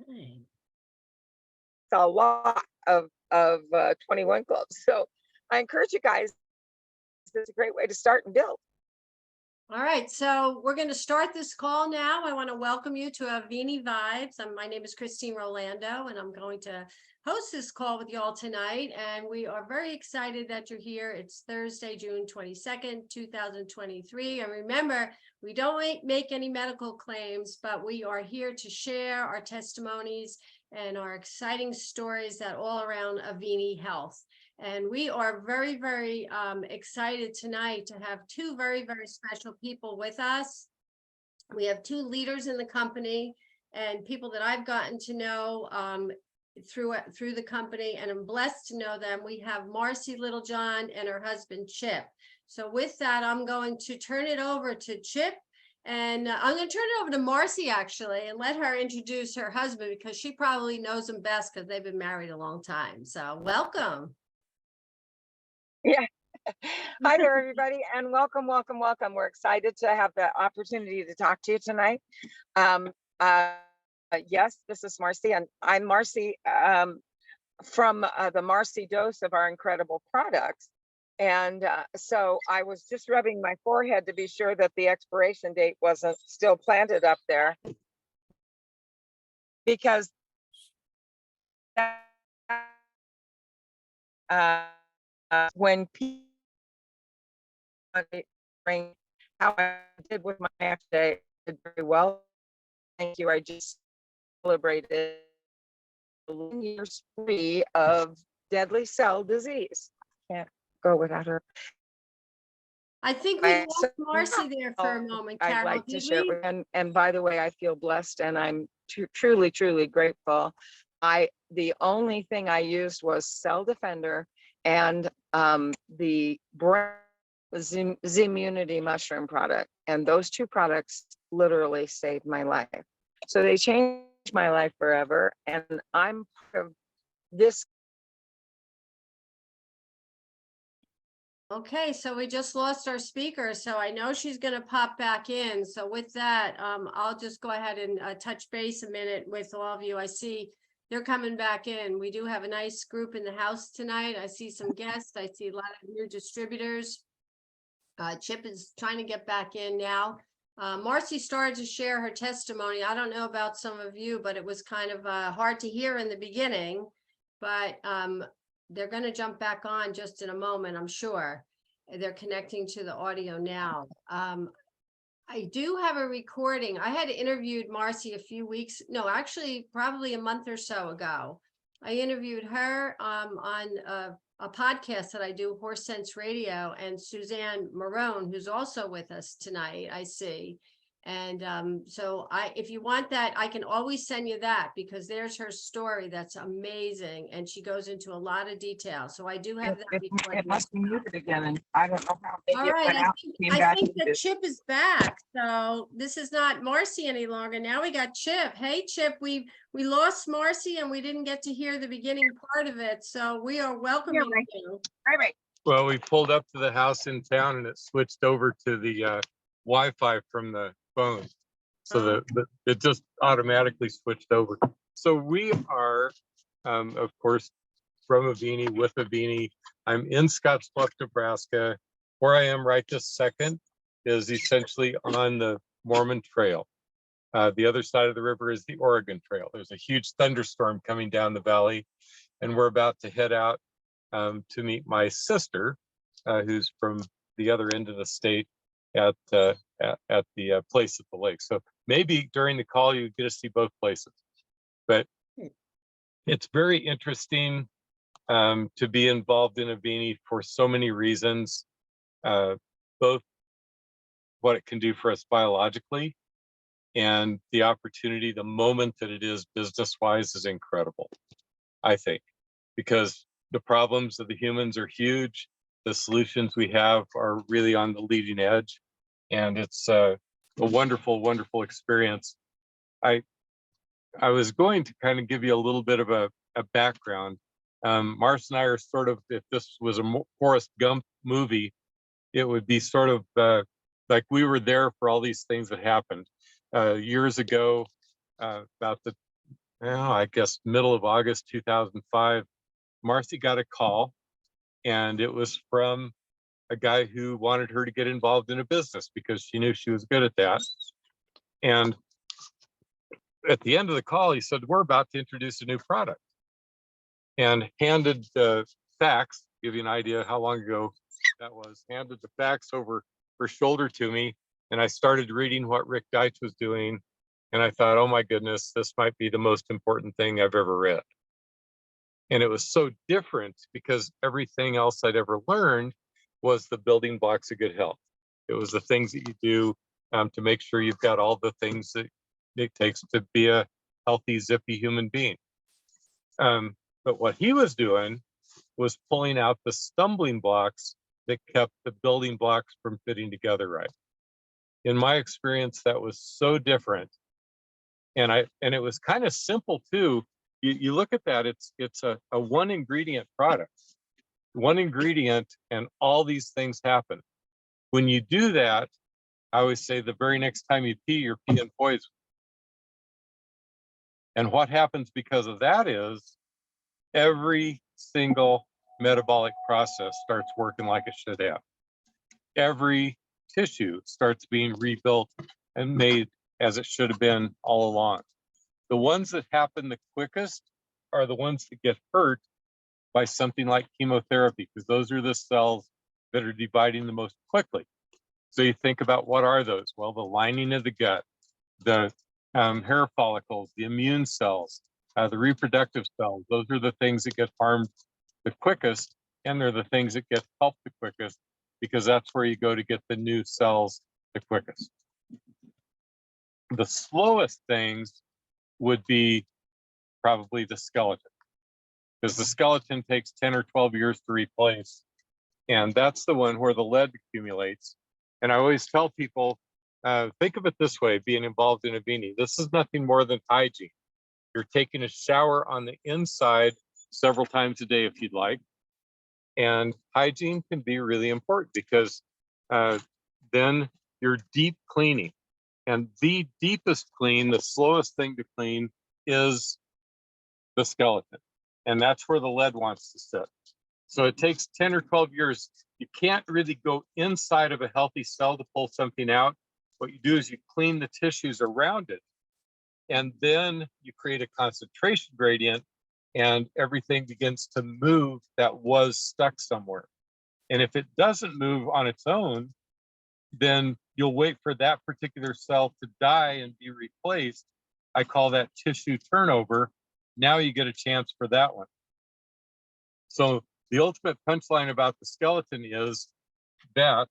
Dang. It's a lot of 21 clubs. So I encourage you guys. It's a great way to start and build. All right, so we're going to start this call now. I want to welcome you to Avini Vibes. My name is Christine Rolando, and I'm going to host this call with you all tonight. And we are very excited that you're here. It's Thursday, June 22nd, 2023. And remember, we don't make any medical claims, but we are here to share our testimonies and our exciting stories that all around Avini Health. And we are very, very excited tonight to have two very, very special people with us. We have two leaders in the company and people that I've gotten to know through the company, and I'm blessed to know them. We have Marcy Littlejohn and her husband, Chip. So with that, I'm going to turn it over to Chip. And I'm going to turn it over to Marcy, actually, and let her introduce her husband, because she probably knows him best because they've been married a long time. So welcome. Yeah. Hi there, everybody, and welcome, welcome, welcome. We're excited to have the opportunity to talk to you tonight. Yes, this is Marcy, and I'm Marcy from the Marcy dose of our incredible products. And so I was just rubbing my forehead to be sure that the expiration date wasn't still planted up there, because when people how I did with my act today, I did very well. Thank you. I just celebrated 11 years free of deadly cell disease. Can't go without her. I think we lost Marcy there for a moment, Carol. I'd like to share. We? And by the way, I feel blessed, and I'm truly, truly grateful. The only thing I used was Cell Defender and the Zimmunity mushroom product, and those two products literally saved my life. So they changed my life forever, and I'm part of this. Okay, so we just lost our speaker, so I know she's going to pop back in. So with that, I'll just go ahead and touch base a minute with all of you. I see they're coming back in. We do have a nice group in the house tonight. I see some guests. I see a lot of new distributors. Chip is trying to get back in now. Marcy started to share her testimony. I don't know about some of you, but it was kind of hard to hear in the beginning, but they're going to jump back on just in a moment, I'm sure. They're connecting to the audio now. I do have a recording. I had interviewed Marcy a few weeks, no, actually probably a month or so ago. I interviewed her on a podcast that I do, Horse Sense Radio, and Suzanne Marone, who's also with us tonight, I see. And so if you want that, I can always send you that, because there's her story. That's amazing. And she goes into a lot of detail. So I do have that recording. It must be muted again, and I don't know how. All right, I think that Chip is back. So this is not Marcy any longer. Now we got Chip. Hey, Chip, we lost Marcy and we didn't get to hear the beginning part of it. So we are welcoming you. Right. Well, we pulled up to the house in town, and it switched over to the Wi-Fi from the phone. So it just automatically switched over. So we are, of course, from Avini, with Avini. I'm in Scottsbluff, Nebraska. Where I am right this second is essentially on the Mormon Trail. The other side of the river is the Oregon Trail. There's a huge thunderstorm coming down the valley, and we're about to head out to meet my sister, who's from the other end of the state, at the place at the lake. So maybe during the call you get to see both places. But it's very interesting to be involved in Avini for so many reasons, both what it can do for us biologically, and the opportunity, the moment that it is business-wise, is incredible, I think, because the problems of the humans are huge. The solutions we have are really on the leading edge, and it's a wonderful, wonderful experience. I was going to kind of give you a little bit of a background. Mars and I are sort of, if this was a Forrest Gump movie, it would be sort of like we were there for all these things that happened. Years ago, about the I guess middle of August 2005, Marcy got a call, and it was from a guy who wanted her to get involved in a business because she knew she was good at that. And at the end of the call, he said, "We're about to introduce a new product," and handed the fax, give you an idea how long ago that was, handed the fax over her shoulder to me. And I started reading what Rick Deitch was doing. And I thought, oh my goodness, this might be the most important thing I've ever read. And it was so different because everything else I'd ever learned was the building blocks of good health. It was the things that you do to make sure you've got all the things that it takes to be a healthy, zippy human being. But what he was doing was pulling out the stumbling blocks that kept the building blocks from fitting together right. In my experience, that was so different. And it was kind of simple too. You look at that, it's a one ingredient product, one ingredient, and all these things happen. When you do that, I always say the very next time you pee, you're peeing poison. And what happens because of that is every single metabolic process starts working like it should have. Every tissue starts being rebuilt and made as it should have been all along. The ones that happen the quickest are the ones that get hurt by something like chemotherapy, because those are the cells that are dividing the most quickly. So you think about, what are those? Well, the lining of the gut, the hair follicles, the immune cells, the reproductive cells. Those are the things that get harmed the quickest, and they're the things that get helped the quickest, because that's where you go to get the new cells the quickest. The slowest things would be probably the skeleton, because the skeleton takes 10 or 12 years to replace. And that's the one where the lead accumulates. And I always tell people, think of it this way, being involved in Avini, this is nothing more than hygiene. You're taking a shower on the inside several times a day if you'd like. And hygiene can be really important, because then you're deep cleaning. And the deepest clean, the slowest thing to clean, is the skeleton. And that's where the lead wants to sit. So it takes 10 or 12 years. You can't really go inside of a healthy cell to pull something out. What you do is you clean the tissues around it, and then you create a concentration gradient, and everything begins to move that was stuck somewhere. And if it doesn't move on its own, then you'll wait for that particular cell to die and be replaced. I call that tissue turnover. Now you get a chance for that one. So the ultimate punchline about the skeleton is that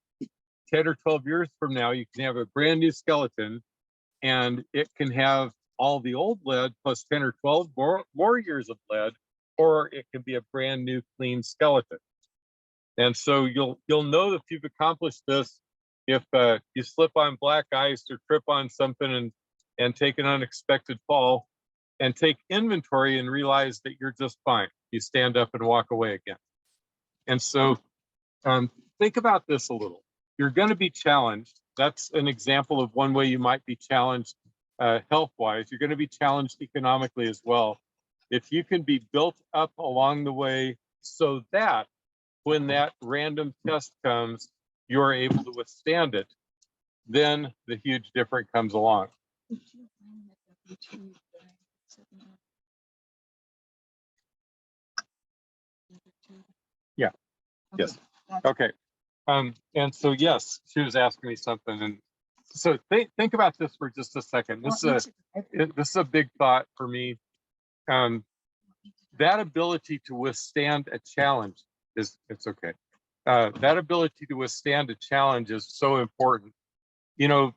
10 or 12 years from now, you can have a brand new skeleton, and it can have all the old lead plus 10 or 12 more years of lead, or it can be a brand new clean skeleton. And so you'll know if you've accomplished this if you slip on black ice or trip on something and take an unexpected fall, and take inventory and realize that you're just fine. You stand up and walk away again. And so think about this a little. You're going to be challenged. That's an example of one way you might be challenged health-wise. You're going to be challenged economically as well. If you can be built up along the way so that when that random test comes, you're able to withstand it, then the huge difference comes along. Yeah. Yes. Okay. And so, yes, she was asking me something. And so think about this for just a second. This is a big thought for me. That ability to withstand a challenge it's okay. That ability to withstand a challenge is so important. You know,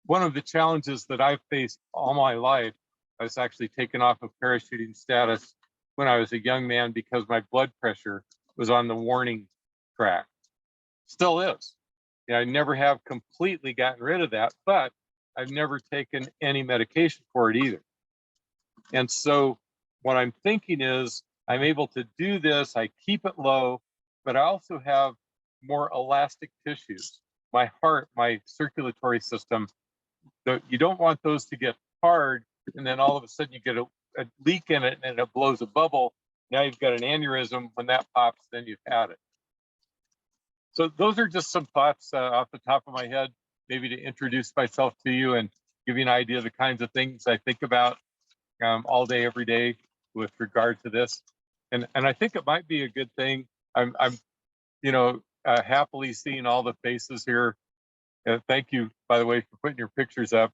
one of the challenges that I've faced all my life, I was actually taken off of parachuting status when I was a young man because my blood pressure was on the warning track. Still is. Yeah, I never have completely gotten rid of that, but I've never taken any medication for it either. And so what I'm thinking is I'm able to do this, I keep it low, but I also have more elastic tissues. My heart, my circulatory system, you don't want those to get hard, and then all of a sudden you get a leak in it and it blows a bubble, now you've got an aneurysm. When that pops, then you've had it. So those are just some thoughts off the top of my head, maybe to introduce myself to you and give you an idea of the kinds of things I think about all day, every day with regard to this. And I think it might be a good thing. I'm you know, happily seeing all the faces here. Thank you, by the way, for putting your pictures up.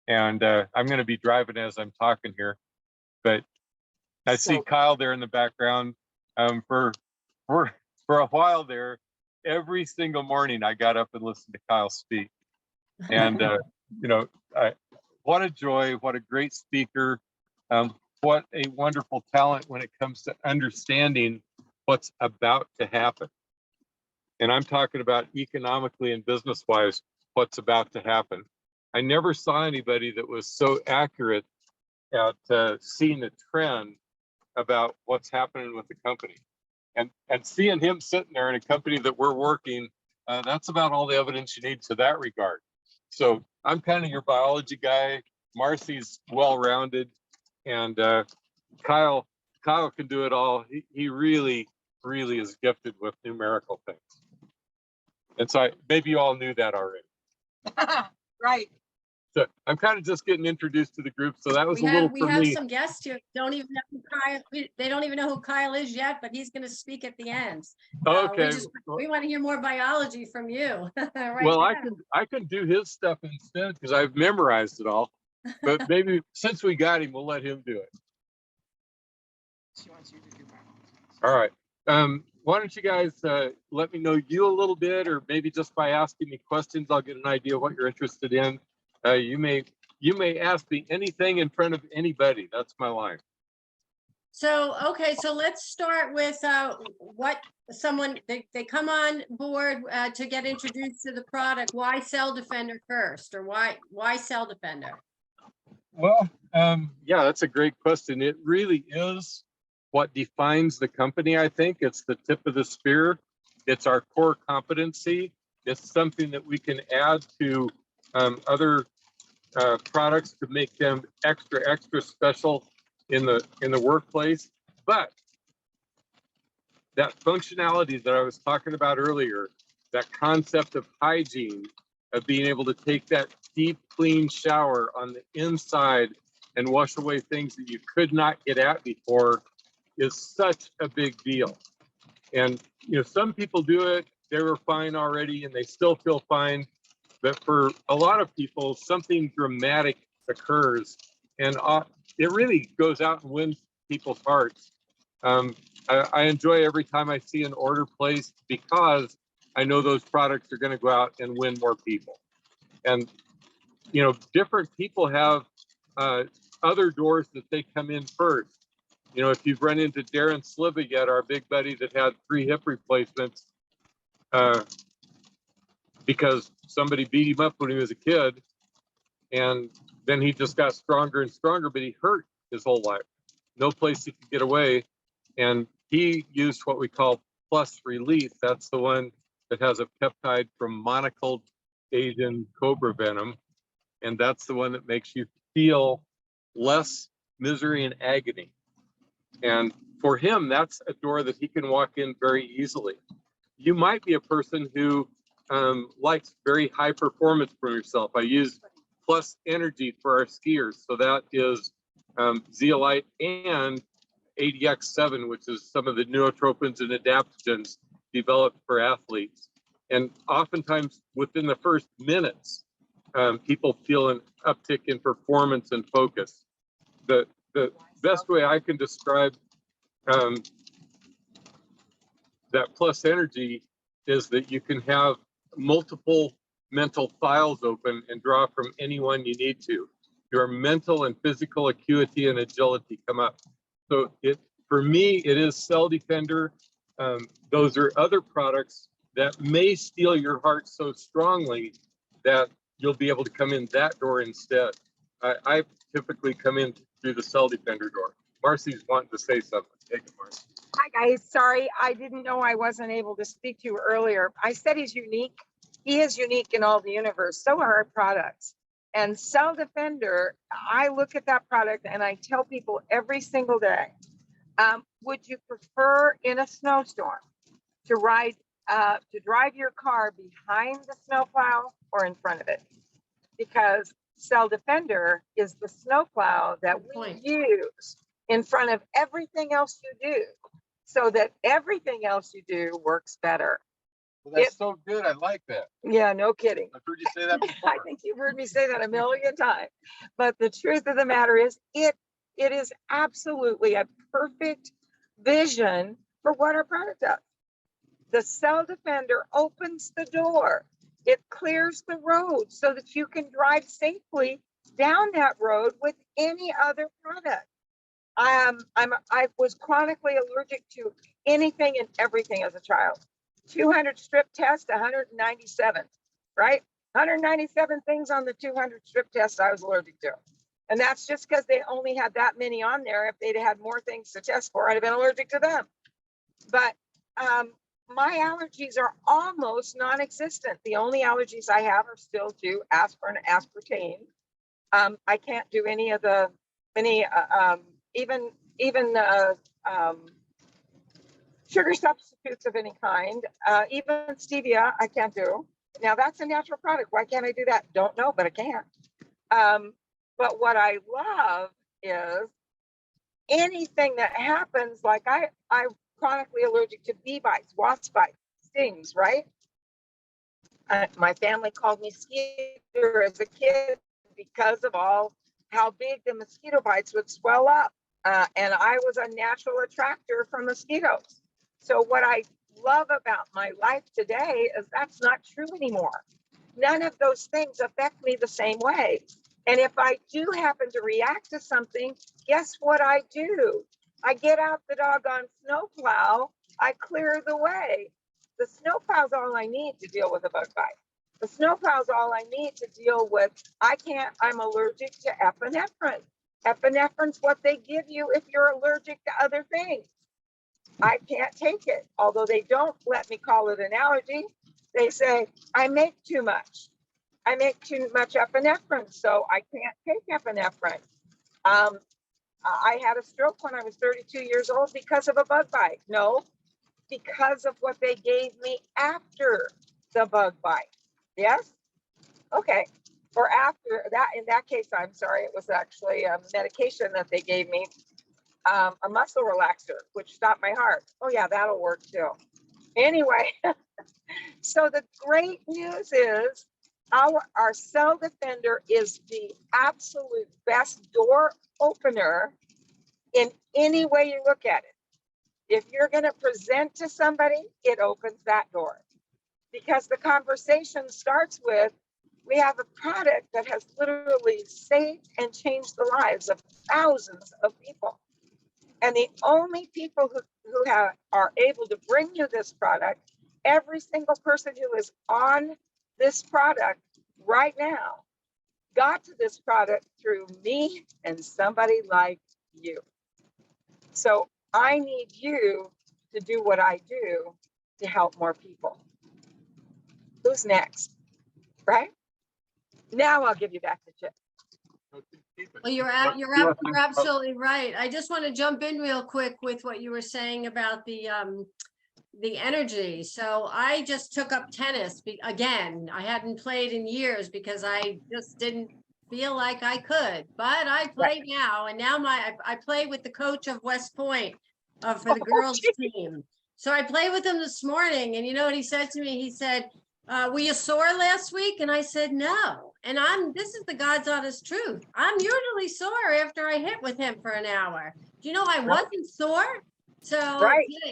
And I'm going to be driving as I'm talking here, but I see Kyle there in the background. For a while there, every single morning I got up and listened to Kyle speak. And you know, what a joy! What a great speaker! What a wonderful talent when it comes to understanding what's about to happen. And I'm talking about economically and business-wise, what's about to happen. I never saw anybody that was so accurate at seeing the trend about what's happening with the company. And seeing him sitting there in a company that we're working, that's about all the evidence you need to that regard. So I'm kind of your biology guy. Marcy's well-rounded, and Kyle can do it all. He really is gifted with numerical things. And so maybe you all knew that already. Right. So I'm kind of just getting introduced to the group. So that was We a little have, for we have me. some guests here. Don't even know who Kyle, they don't even know who Kyle is yet, but he's going to speak at the end. Okay. We want to hear more biology from you. Right Well, now. I can do his stuff instead because I've memorized it all. But maybe since we got him, we'll let him do it. She wants you to do biology. All right. Why don't you guys let me know you a little bit, or maybe just by asking me questions, I'll get an idea of what you're interested in. You may ask me anything in front of anybody. That's my line. So, okay, so let's start with what someone, they come on board to get introduced to the product. Why Cell Defender first, or why Cell Defender? Well, yeah, that's a great question. It really is what defines the company, I think. It's the tip of the spear. It's our core competency. It's something that we can add to other products to make them extra special in the workplace. But that functionality that I was talking about earlier, that concept of hygiene, of being able to take that deep, clean shower on the inside and wash away things that you could not get at before, is such a big deal. And you know, some people do it, they were fine already and they still feel fine. But for a lot of people, something dramatic occurs, and it really goes out and wins people's hearts. I enjoy every time I see an order placed because I know those products are going to go out and win more people. And you know, different people have other doors that they come in first. You know, if you've run into Darren Sliva yet, our big buddy that had 3 hip replacements because somebody beat him up when he was a kid, and then he just got stronger and stronger, but he hurt his whole life. No place he could get away. And he used what we call plus release. That's the one that has a peptide from monocled Asian cobra venom. And that's the one that makes you feel less misery and agony. And for him, that's a door that he can walk in very easily. You might be a person who likes very high performance from yourself. I use Plus Energy for our skiers. So that is zeolite and ADX7, which is some of the neurotropins and adaptogens developed for athletes. And oftentimes within the first minutes, people feel an uptick in performance and focus. The best way I can describe that Plus Energy is that you can have multiple mental files open and draw from anyone you need to. Your mental and physical acuity and agility come up. So for me, it is Cell Defender. Those are other products that may steal your heart so strongly that you'll be able to come in that door instead. I typically come in through the Cell Defender door. Marcy's wanting to say something. Take it, Marcy. Hi guys, sorry, I didn't know I wasn't able to speak to you earlier. I said he's unique. He is unique in all the universe. So are our products. And Cell Defender, I look at that product and I tell people every single day, would you prefer in a snowstorm to drive your car behind the snowplow or in front of it? Because Cell Defender is the snowplow that Good we point. use in front of everything else you do, so that everything else you do works better. Well, that's so good. I like that. Yeah, no kidding. I've heard you say that before. I think you've heard me say that a million times. But the truth of the matter is, it is absolutely a perfect vision for what our product does. The Cell Defender opens the door. It clears the road so that you can drive safely down that road with any other product. I was chronically allergic to anything and everything as a child. 200 strip test, 197, right? 197 things on the 200 strip test I was allergic to. And that's just because they only had that many on there. If they'd had more things to test for, I'd have been allergic to them. But my allergies are almost non-existent. The only allergies I have are still to aspirin, aspartame. I can't do any even sugar substitutes of any kind. Even stevia, I can't do. Now that's a natural product. Why can't I do that? Don't know, but I can. But what I love is anything that happens, like I'm chronically allergic to bee bites, wasp bites, stings, right? My family called me skeeter as a kid because of how big the mosquito bites would swell up. And I was a natural attractor for mosquitoes. So what I love about my life today is that's not true anymore. None of those things affect me the same way. And if I do happen to react to something, guess what I do? I get out the doggone snowplow, I clear the way. The snowplow's all I need to deal with a bug bite. The snowplow's all I need to deal with. I'm allergic to epinephrine. Epinephrine's what they give you if you're allergic to other things. I can't take it, although they don't let me call it an allergy. They say, I make too much. I make too much epinephrine, so I can't take epinephrine. I had a stroke when I was 32 years old because of a bug bite. No, because of what they gave me after the bug bite. Yes? Okay. Or after that, in that case, I'm sorry, it was actually a medication that they gave me, a muscle relaxer, which stopped my heart. Oh yeah, that'll work too. Anyway, so the great news is our Cell Defender is the absolute best door opener in any way you look at it. If you're going to present to somebody, it opens that door, because the conversation starts with, we have a product that has literally saved and changed the lives of thousands of people. And the only people who are able to bring you this product, every single person who is on this product right now got to this product through me and somebody like you. So I need you to do what I do to help more people. Who's next? Right? Now I'll give you back the chip. Well, you're absolutely right. I just want to jump in real quick with what you were saying about the energy. So I just took up tennis again. I hadn't played in years because I just didn't feel like I could, but I play now, and now I play with the coach of West Point for the girls team. So I played with him this morning, and you know what he said to me? He said, were you sore last week? And I said, no. And this is the God's honest truth. I'm usually sore after I hit with him for an hour. Do you know I wasn't sore? So,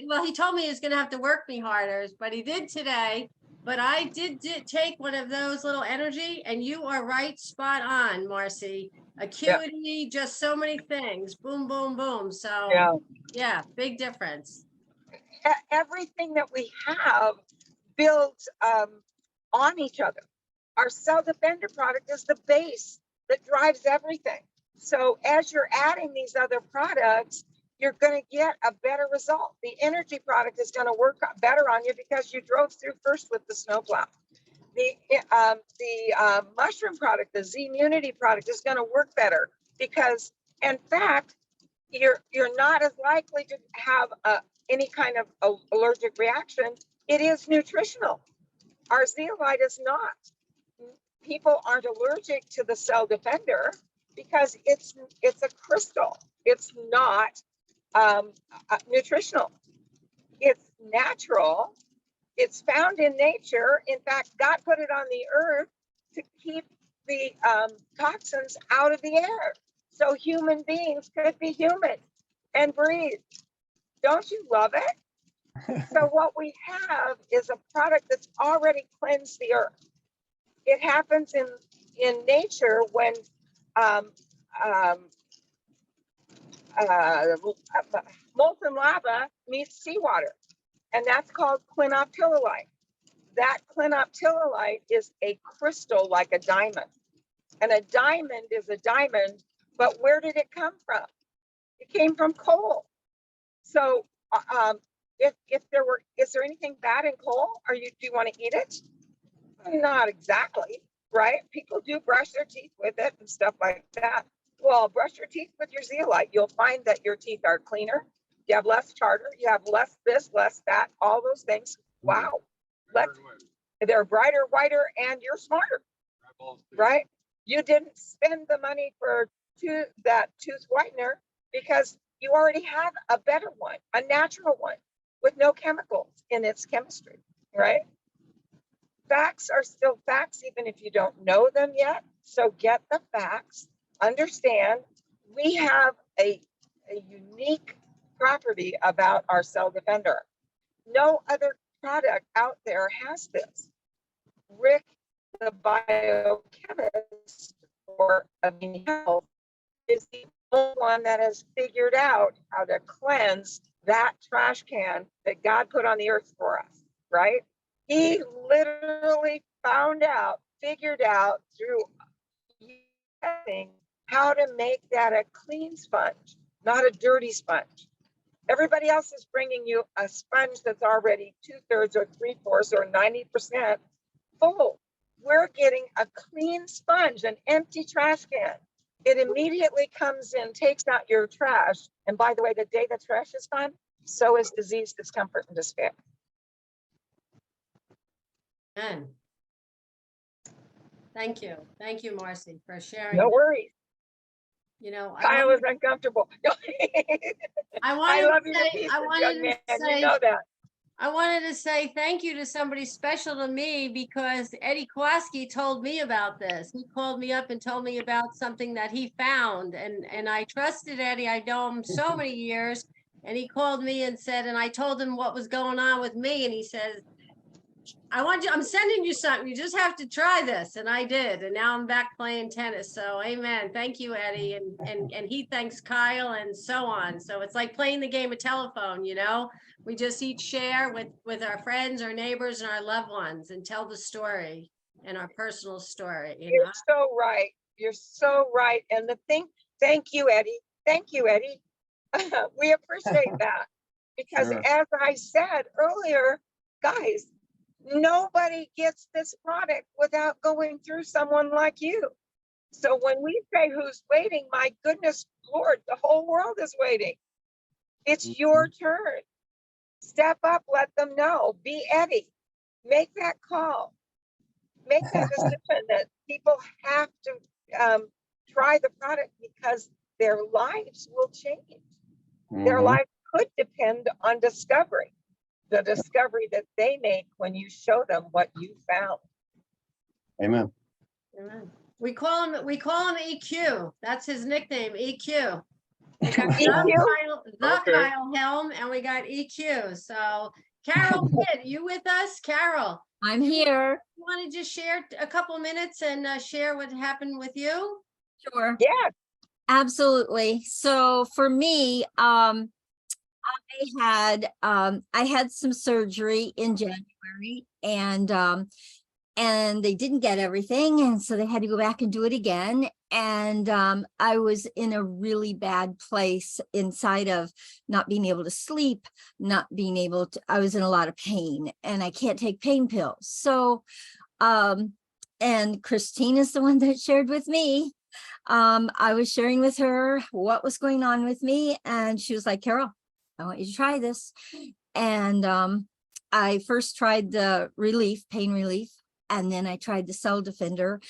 well, he told me he was going to have to work me harder, but he did today. But I did take one of those little energy, and you are right, spot on, Marcy. Acuity, just so many things. Boom, boom, boom. So, yeah, big difference. Everything that we have builds on each other. Our Cell Defender product is the base that drives everything. So as you're adding these other products, you're going to get a better result. The energy product is going to work better on you because you drove through first with the snowplow. the mushroom product, the Z-Immunity product, is going to work better because, in fact, you're not as likely to have any kind of allergic reaction. It is nutritional. Our zeolite is not. People aren't allergic to the Cell Defender because it's a crystal. It's not nutritional. It's natural. It's found in nature. In fact, God put it on the earth to keep the toxins out of the air, so human beings could be human and breathe. Don't you love it? So what we have is a product that's already cleansed the earth. It happens in nature when molten lava meets seawater, and that's called clinoptilolite. That clinoptilolite is a crystal like a diamond, and a diamond is a diamond, but where did it come from? It came from coal. So is there anything bad in coal? Do you want to eat it? Not exactly, right? People do brush their teeth with it and stuff like that. Well, brush your teeth with your zeolite. You'll find that your teeth are cleaner. You have less tartar. You have less this, less that, all those things. Wow. They're brighter, whiter, and you're smarter, right? You didn't spend the money for that tooth whitener because you already have a better one, a natural one with no chemicals in its chemistry, right? Facts are still facts, even if you don't know them yet. So get the facts, understand we have a unique property about our Cell Defender. No other product out there has this. Rick, the biochemist for Avini Health, is the only one that has figured out how to cleanse that trash can that God put on the earth for us, right? He literally figured out through testing how to make that a clean sponge, not a dirty sponge. Everybody else is bringing you a sponge that's already 2/3 or 3/4 or 90% full. We're getting a clean sponge, an empty trash can. It immediately comes in, takes out your trash. And by the way, the day the trash is gone, so is disease, discomfort, and despair. Amen. Thank you, Marcy, for sharing. No worries. You know, Kyle is uncomfortable. I love you to pieces, young man. You know that. I wanted to say thank you to somebody special to me because Eddie Kowalski told me about this. He called me up and told me about something that he found, and I trusted Eddie. I know him so many years, and he called me and said, and I told him what was going on with me, and he says, I'm sending you something. You just have to try this. And I did. And now I'm back playing tennis. So amen. Thank you, Eddie. And he thanks Kyle and so on. So it's like playing the game of telephone, you know, we just each share with our friends, our neighbors, and our loved ones and tell the story and our personal story. You're so right. You're so right. And thank you, Eddie. Thank you, Eddie. We appreciate that because as I said earlier, guys, nobody gets this product without going through someone like you. So when we say who's waiting, my goodness, Lord, the whole world is waiting. It's your turn. Step up, let them know. Be Eddie. Make that call. Make that decision that people have to try the product because their lives will change. Their life could depend on discovery. The discovery that they make when you show them what you found. Amen. Amen. We call him EQ. That's his nickname, EQ. We got EQ? Kyle Helm, and we got EQ. So Carol, you with us? Carol, I'm here. you want to just share a couple minutes and share what happened with you? Sure. Yeah. Absolutely. So for me, I had some surgery in January and they didn't get everything. And so they had to go back and do it again. And I was in a really bad place inside of not being able to sleep, I was in a lot of pain and I can't take pain pills. So And Christine is the one that shared with me. I was sharing with her what was going on with me, and she was like, Carol, I want you to try this. And I first tried the pain relief, and then I tried the Cell Defender.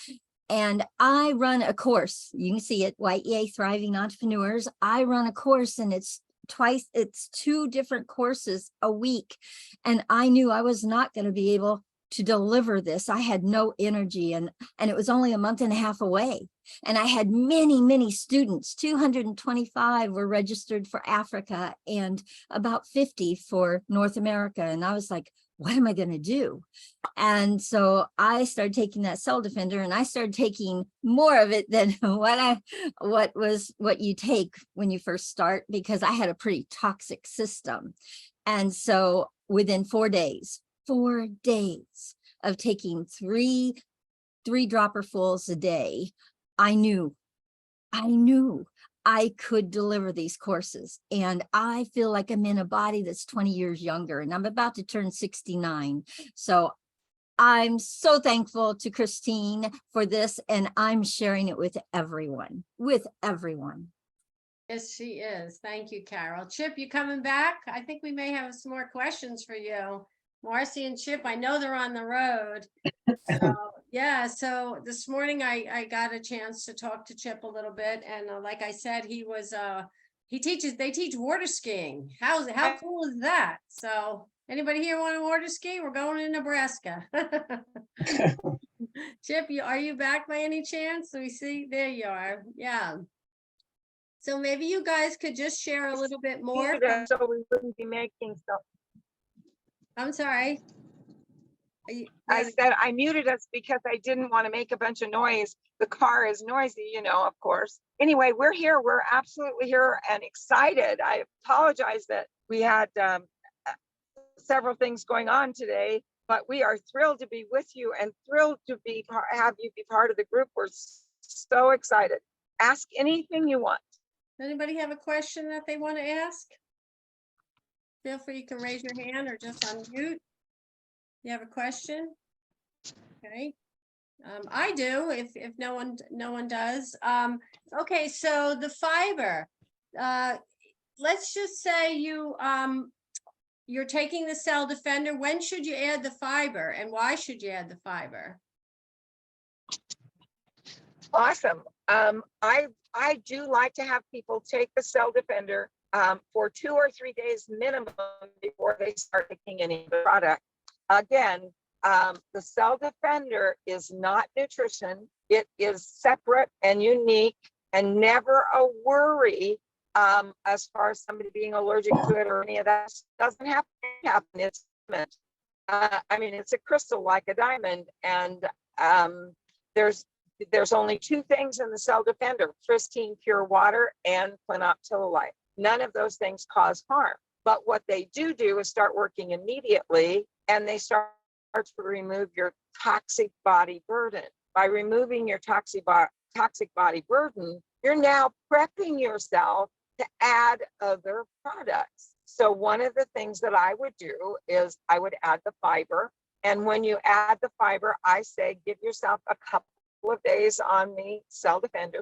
And I run a course. You can see it, YEA Thriving Entrepreneurs. I run a course, and it's 2 different courses a week. And I knew I was not going to be able to deliver this. I had no energy, and it was only a month and a half away. And I had many, many students. 225 were registered for Africa and about 50 for North America. And I was like, what am I going to do? And so I started taking that Cell Defender, and I started taking more of it than what you take when you first start, because I had a pretty toxic system. And so within 4 days of taking three dropperfuls a day, I knew I could deliver these courses. And I feel like I'm in a body that's 20 years younger, and I'm about to turn 69. So I'm so thankful to Christine for this, and I'm sharing it with everyone. Yes, she is. Thank you, Carol. Chip, you coming back? I think we may have some more questions for you. Marcy and Chip, I know they're on the road. So, yeah, so this morning I got a chance to talk to Chip a little bit, and like I said, they teach water skiing. How cool is that? So anybody here want to water ski? We're going to Nebraska. Chip, are you back by any chance? We see, there you are. Yeah. So maybe you guys could just share a little bit more. So we wouldn't be making so. I'm sorry. I said I muted us because I didn't want to make a bunch of noise. The car is noisy, of course. Anyway, we're here. We're absolutely here and excited. I apologize that we had several things going on today, but we are thrilled to be with you and thrilled to have you be part of the group. We're so excited. Ask anything you want. Anybody have a question that they want to ask? Feel free, you can raise your hand or just unmute. You have a question? Okay. I do, if no one does. Okay, so the fiber. Let's just say you're taking the Cell Defender. When should you add the fiber, and why should you add the fiber? Awesome. I do like to have people take the Cell Defender for 2 or 3 days minimum before they start taking any product. Again, the Cell Defender is not nutrition. It is separate and unique and never a worry as far as somebody being allergic to it or any of that. Doesn't have to happen. It's it's a crystal like a diamond, and there's only 2 things in the Cell Defender: pristine pure water and clinoptilolite. None of those things cause harm, but what they do is start working immediately, and they start to remove your toxic body burden. By removing your toxic body burden, you're now prepping yourself to add other products. So one of the things that I would do is I would add the fiber. And when you add the fiber, I say, give yourself a couple of days on the Cell Defender.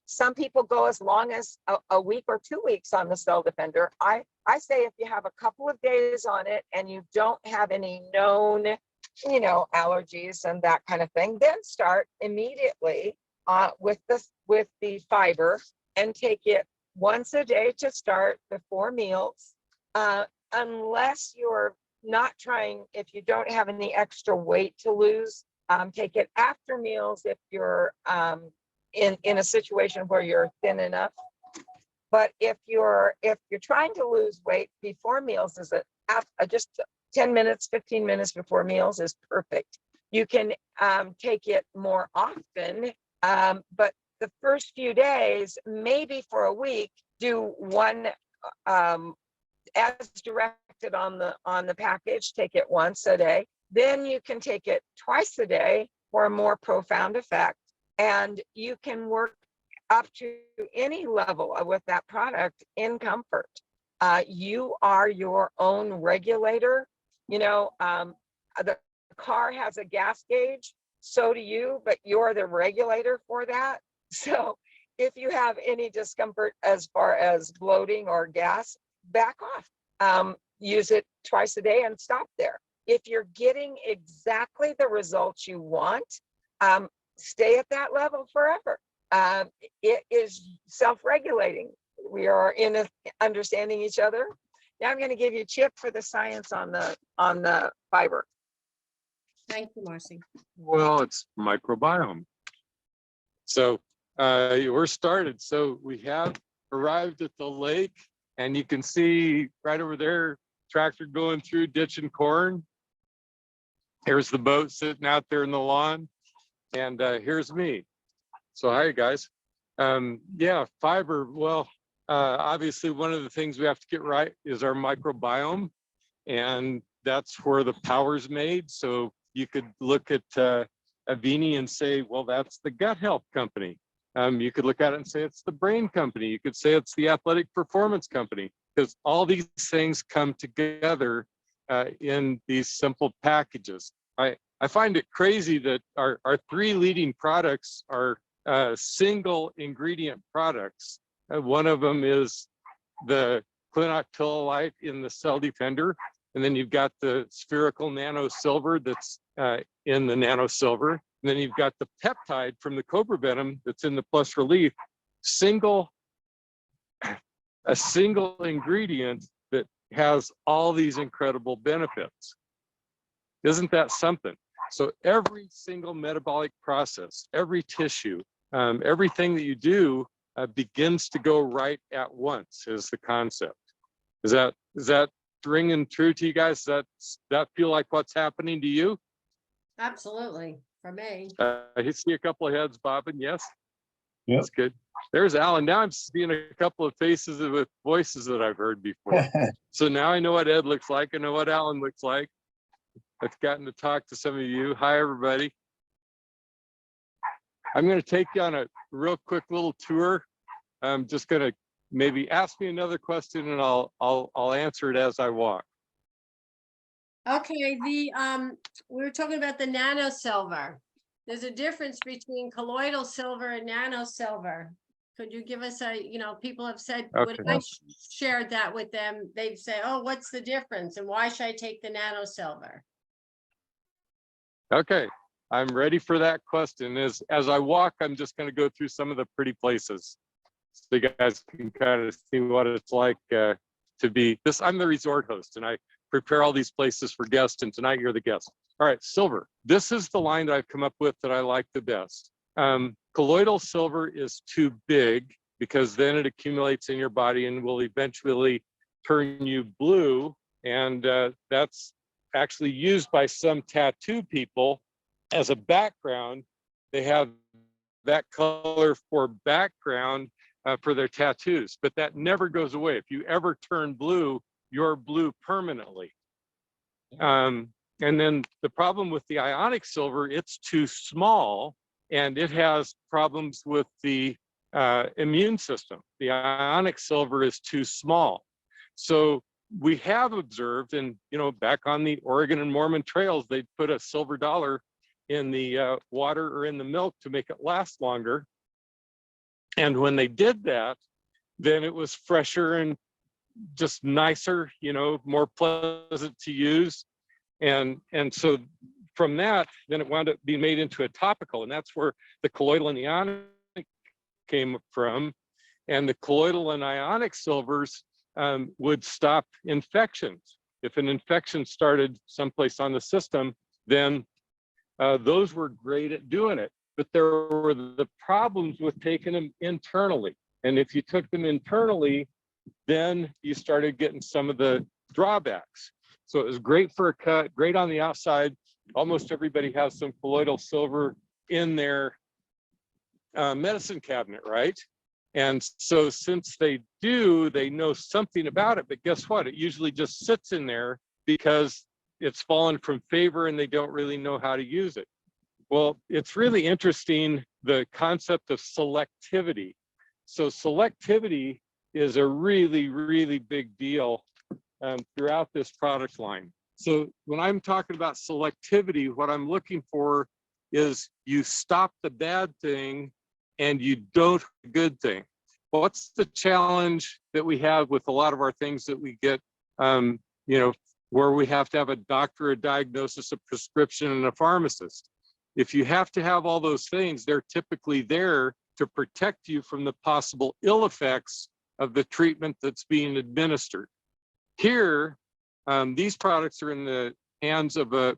Some people go as long as a week or 2 weeks on the Cell Defender. I say if you have a couple of days on it and you don't have any known, allergies and that kind of thing, then start immediately with the fiber and take it once a day to start before meals. Unless you're not trying, if you don't have any extra weight to lose, take it after meals if you're in a situation where you're thin enough. But if you're trying to lose weight, before meals is just 10 minutes, 15 minutes before meals is perfect. You can take it more often, but the first few days, maybe for a week, do one as directed on the package. Take it once a day. Then you can take it twice a day for a more profound effect. And you can work up to any level with that product in comfort. You are your own regulator. The car has a gas gauge, so do you, but you're the regulator for that. So if you have any discomfort as far as bloating or gas, back off. Use it twice a day and stop there. If you're getting exactly the results you want, stay at that level forever. It is self-regulating. We are in understanding each other. Now I'm going to give you Chip for the science on the fiber. Thank you, Marcy. Well, it's microbiome. So we're started. So we have arrived at the lake, and you can see right over there, tractor going through ditching corn. Here's the boat sitting out there in the lawn, and here's me. So hi guys. Yeah, fiber. Well, obviously one of the things we have to get right is our microbiome, and that's where the power's made. So you could look at Avini and say, well, that's the gut health company. You could look at it and say it's the brain company. You could say it's the athletic performance company, because all these things come together in these simple packages. I find it crazy that our three leading products are single ingredient products. One of them is the clinoctillolite in the Cell Defender, and then you've got the spherical nano silver that's in the nano silver, and then you've got the peptide from the cobra venom that's in the Plus Relief. A single ingredient that has all these incredible benefits. Isn't that something? So every single metabolic process, every tissue, everything that you do begins to go right at once is the concept. Is that ringing true to you guys? Does that feel like what's happening to you? Absolutely, for me. I see a couple of heads bobbing. Yes. Yep. That's good. There's Alan. Now I'm seeing a couple of faces with voices that I've heard before. So now I know what Ed looks like. I know what Alan looks like. I've gotten to talk to some of you. Hi, everybody. I'm going to take you on a real quick little tour. I'm just going to maybe ask me another question, and I'll answer it as I walk. Okay, we were talking about the nano silver. There's a difference between colloidal silver and nano silver. Could you give us people have said, when Okay. I shared that with them, they'd say, oh, what's the difference? And why should I take the nano silver? Okay, I'm ready for that question. As I walk, I'm just going to go through some of the pretty places, so you guys can kind of see what it's like to be this. I'm the resort host, and I prepare all these places for guests, and tonight you're the guest. All right, silver. This is the line that I've come up with that I like the best. Colloidal silver is too big, because then it accumulates in your body and will eventually turn you blue, and that's actually used by some tattoo people as a background. They have that color for background for their tattoos, but that never goes away. If you ever turn blue, you're blue permanently. And then the problem with the ionic silver, it's too small, and it has problems with the immune system. The ionic silver is too small. So we have observed, and back on the Oregon and Mormon trails, they put a silver dollar in the water or in the milk to make it last longer. And when they did that, then it was fresher and just nicer, more pleasant to use. And so from that, then it wound up being made into a topical, and that's where the colloidal and ionic came from. And the colloidal and ionic silvers would stop infections. If an infection started someplace on the system, then those were great at doing it. But there were the problems with taking them internally. And if you took them internally, then you started getting some of the drawbacks. So it was great for a cut, great on the outside. Almost everybody has some colloidal silver in their medicine cabinet, right? And so since they do, they know something about it, but guess what? It usually just sits in there because it's fallen from favor and they don't really know how to use it. Well, it's really interesting, the concept of selectivity. So selectivity is a really, really big deal throughout this product line. So when I'm talking about selectivity, what I'm looking for is you stop the bad thing and you don't the good thing. What's the challenge that we have with a lot of our things that we get, where we have to have a doctor, a diagnosis, a prescription, and a pharmacist? If you have to have all those things, they're typically there to protect you from the possible ill effects of the treatment that's being administered. Here, these products are in the hands of a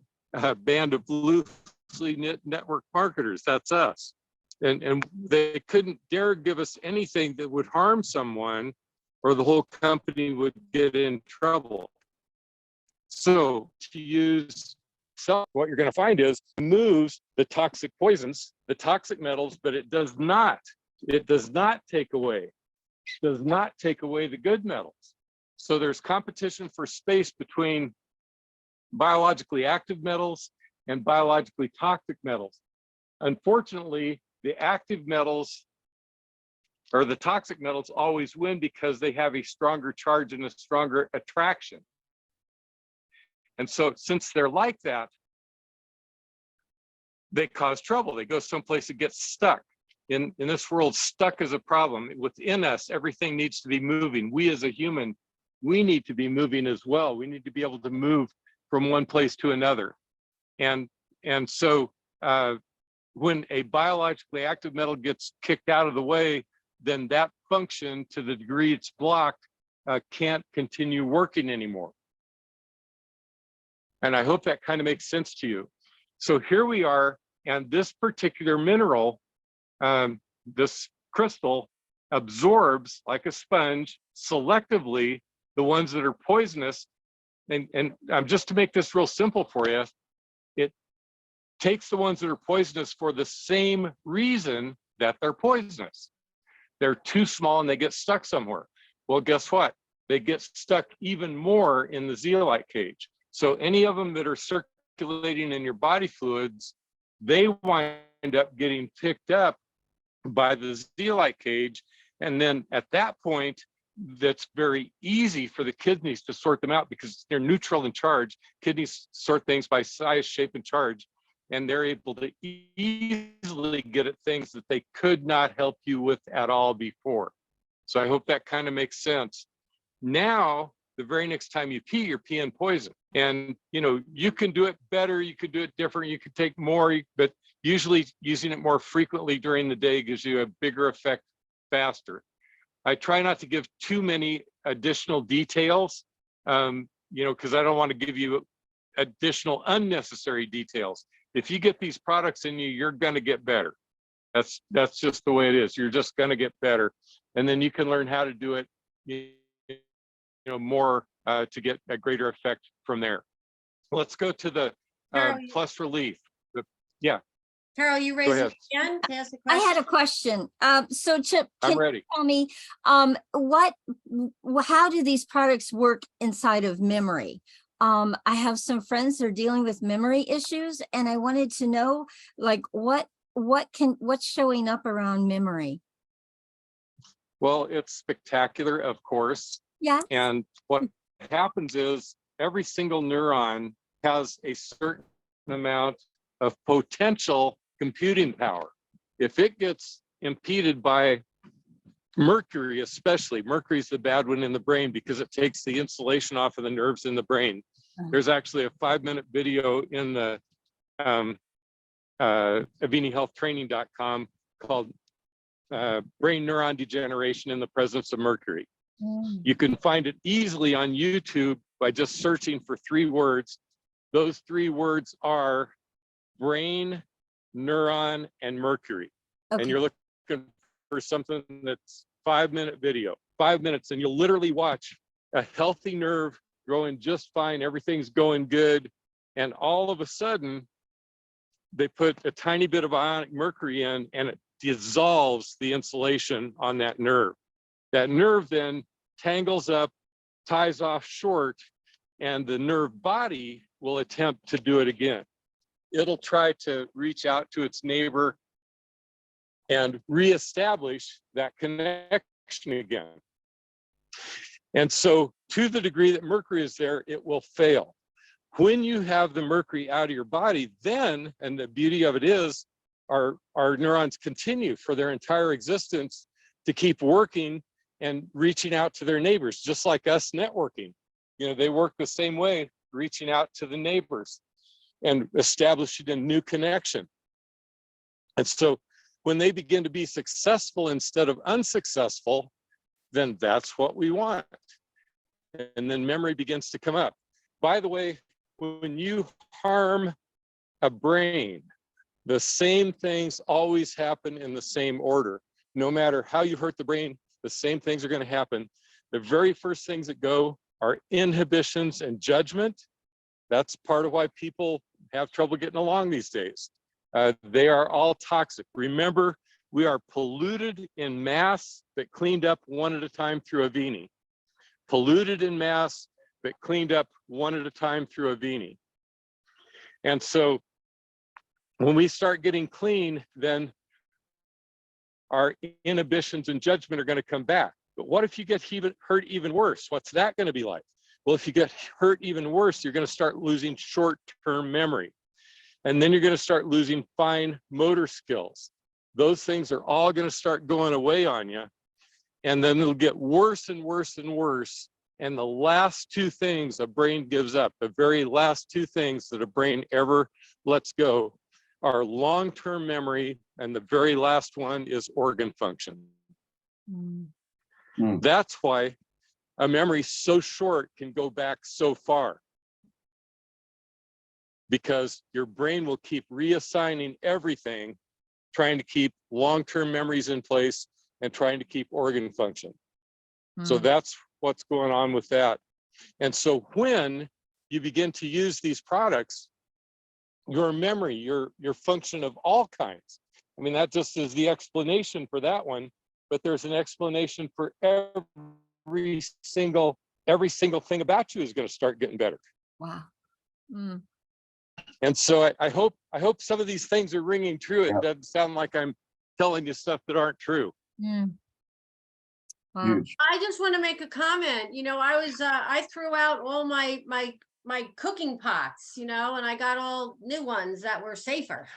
band of loosely knit network marketers. That's us. And they couldn't dare give us anything that would harm someone, or the whole company would get in trouble. So to use what you're going to find is it moves the toxic poisons, the toxic metals, but it does not take away the good metals. So there's competition for space between biologically active metals and biologically toxic metals. Unfortunately, the active metals or the toxic metals always win because they have a stronger charge and a stronger attraction. And so since they're like that, they cause trouble. They go someplace that gets stuck. In this world, stuck is a problem. Within us, everything needs to be moving. We as a human, we need to be moving as well. We need to be able to move from one place to another. And so when a biologically active metal gets kicked out of the way, then that function, to the degree it's blocked, can't continue working anymore. And I hope that kind of makes sense to you. So here we are, and this particular mineral, this crystal, absorbs like a sponge selectively the ones that are poisonous. And just to make this real simple for you, it takes the ones that are poisonous for the same reason that they're poisonous. They're too small and they get stuck somewhere. Well, guess what? They get stuck even more in the zeolite cage. So any of them that are circulating in your body fluids, they wind up getting picked up by the zeolite cage. And then at that point, that's very easy for the kidneys to sort them out because they're neutral in charge. Kidneys sort things by size, shape, and charge. And they're able to easily get at things that they could not help you with at all before. So I hope that kind of makes sense. Now, the very next time you pee, you're peeing poison. And you can do it better, you could do it different, you could take more, but usually using it more frequently during the day gives you a bigger effect faster. I try not to give too many additional details, because I don't want to give you additional unnecessary details. If you get these products in you, you're going to get better. That's just the way it is. You're just going to get better. And then you can learn how to do it, more to get a greater effect from there. Let's go to the plus relief. Yeah. Carol, you raised your hand to ask a I question? had a question. So Chip, I'm can you ready. tell me, how do these products work inside of memory? I have some friends that are dealing with memory issues, and I wanted to know, like, what's showing up around memory? Well, it's spectacular, of course. Yeah. And what happens is every single neuron has a certain amount of potential computing power. If it gets impeded by mercury, especially, mercury is the bad one in the brain because it takes the insulation off of the nerves in the brain. There's actually a 5-minute video in the AviniHealthTraining.com called Brain Neuron Degeneration in the Presence of Mercury. You can find it easily on YouTube by just searching for 3 words. Those 3 words are brain, neuron, and mercury. Okay. And you're looking for something that's 5-minute video, 5 minutes, and you'll literally watch a healthy nerve growing just fine. Everything's going good. And all of a sudden, they put a tiny bit of ionic mercury in and it dissolves the insulation on that nerve. That nerve then tangles up, ties off short, and the nerve body will attempt to do it again. It'll try to reach out to its neighbor and reestablish that connection again. And so to the degree that mercury is there, it will fail. When you have the mercury out of your body, then, and the beauty of it is, our neurons continue for their entire existence to keep working and reaching out to their neighbors, just like us networking. You know, they work the same way, reaching out to the neighbors and establishing a new connection. And so when they begin to be successful instead of unsuccessful, then that's what we want. And then memory begins to come up. By the way, when you harm a brain, the same things always happen in the same order. No matter how you hurt the brain, the same things are going to happen. The very first things that go are inhibitions and judgment. That's part of why people have trouble getting along these days. They are all toxic. Remember, we are polluted in mass, but cleaned up one at a time through Avini. Polluted in mass, but cleaned up one at a time through Avini. And so when we start getting clean, then our inhibitions and judgment are going to come back. But what if you get hurt even worse? What's that going to be like? Well, if you get hurt even worse, you're going to start losing short-term memory. And then you're going to start losing fine motor skills. Those things are all going to start going away on you. And then it'll get worse and worse and worse. And the last two things a brain gives up, the very last two things that a brain ever lets go, are long-term memory, and the very last one is organ function. That's why a memory so short can go back so far, because your brain will keep reassigning everything, trying to keep long-term memories in place and trying to keep organ function. So that's what's going on with that. And so when you begin to use these products, your memory, your function of all kinds, I mean, that just is the explanation for that one, but there's an explanation for every single thing about you is going to start getting better. Wow. And so I hope some of these things are ringing true. It doesn't sound like I'm telling you stuff that aren't true. Wow. Huge. I just want to make a comment. You know, I threw out all my cooking pots, you know, and I got all new ones that were safer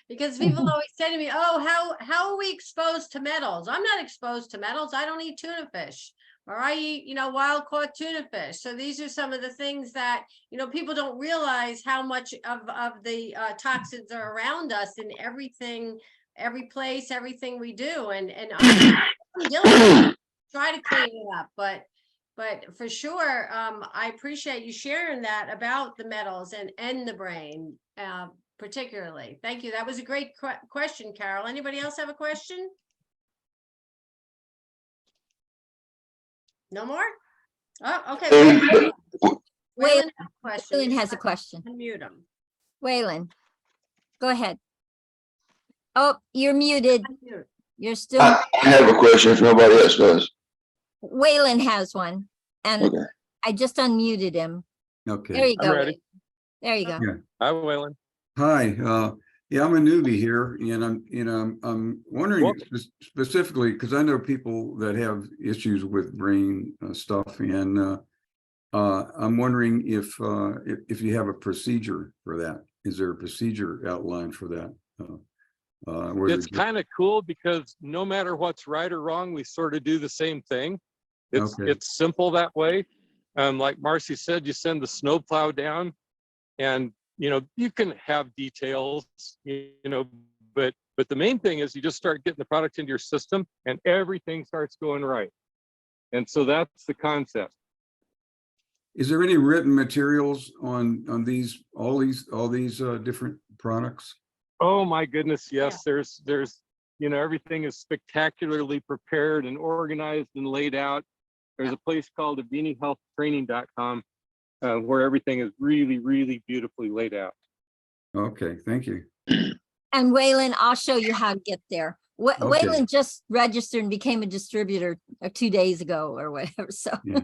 because people always say to me, oh, how are we exposed to metals? I'm not exposed to metals. I don't eat tuna fish, or I eat, you know, wild caught tuna fish. So these are some of the things that, you know, people don't realize how much of the toxins are around us in everything, every place, everything we do. And I'm diligent, try to clean it up, but for sure, I appreciate you sharing that about the metals and the brain, particularly. Thank you. That was a great question, Carol. Anybody else have a question? No more? Oh, okay. Waylon has a question. Waylon has a question. Unmute him. Waylon, go ahead. Oh, you're muted. Unmute. You're still, I have a question if nobody else does. Waylon has one, and Okay. I just unmuted him. There Okay. you I'm go. ready. There you go. Yeah. Hi, Waylon. Hi. Yeah, I'm a newbie here, and I'm wondering Welcome. specifically because I know people that have issues with brain stuff, and I'm wondering if you have a procedure for that. Is there a procedure outlined for that? It's kind of cool because no matter what's right or wrong, we sort of do the same thing. It's simple that way. Like Marcy said, you send the snowplow down, and you know you can have details, you know, but the main thing is you just start getting the product into your system, and everything starts going right. And so that's the concept. Is there any written materials on all these different products? Oh my goodness, yes. There's you know, everything is spectacularly prepared and organized and laid out. There's a place called avinihealthtraining.com where everything is really, really beautifully laid out. Okay, thank you. And Waylon, I'll show you how to get there. Okay. Waylon just registered and became a distributor 2 days ago or whatever. So Yeah.